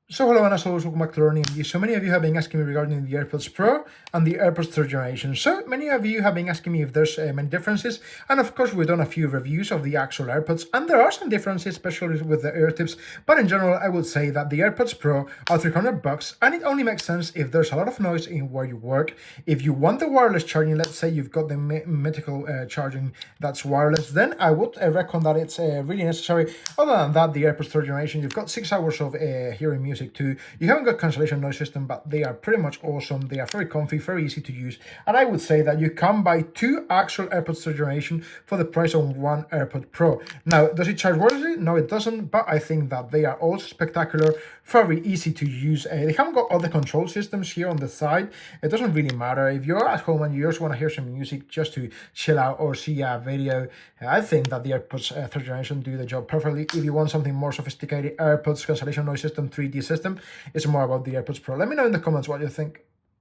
So hello and as always, welcome back to Learning MD. So many of you have been asking me regarding the AirPods Pro and the AirPods third generation. So many of you have been asking me if there's many differences, and of course we've done a few reviews of the actual AirPods, and there are some differences, especially with the ear tips. But in general, I would say that the AirPods Pro are $300, and it only makes sense if there's a lot of noise in where you work. If you want the wireless charging, let's say you've got the medical charging that's wireless, then I would reckon that it's really necessary. Other than that, the AirPods third generation, you've got 6 hours of hearing music too. You haven't got cancellation noise system, but they are pretty much awesome. They are very comfy, very easy to use, and I would say that you can buy 2 actual AirPods third generation for the price of 1 AirPod Pro. Now, does it charge wirelessly? No, it doesn't, but I think that they are also spectacular, very easy to use. They haven't got all the control systems here on the side. It doesn't really matter if you're at home and you just want to hear some music just to chill out or see a video. I think that the AirPods third generation do the job perfectly. If you want something more sophisticated, AirPods cancellation noise system 3D system, it's more about the AirPods Pro. Let me know in the comments what you think.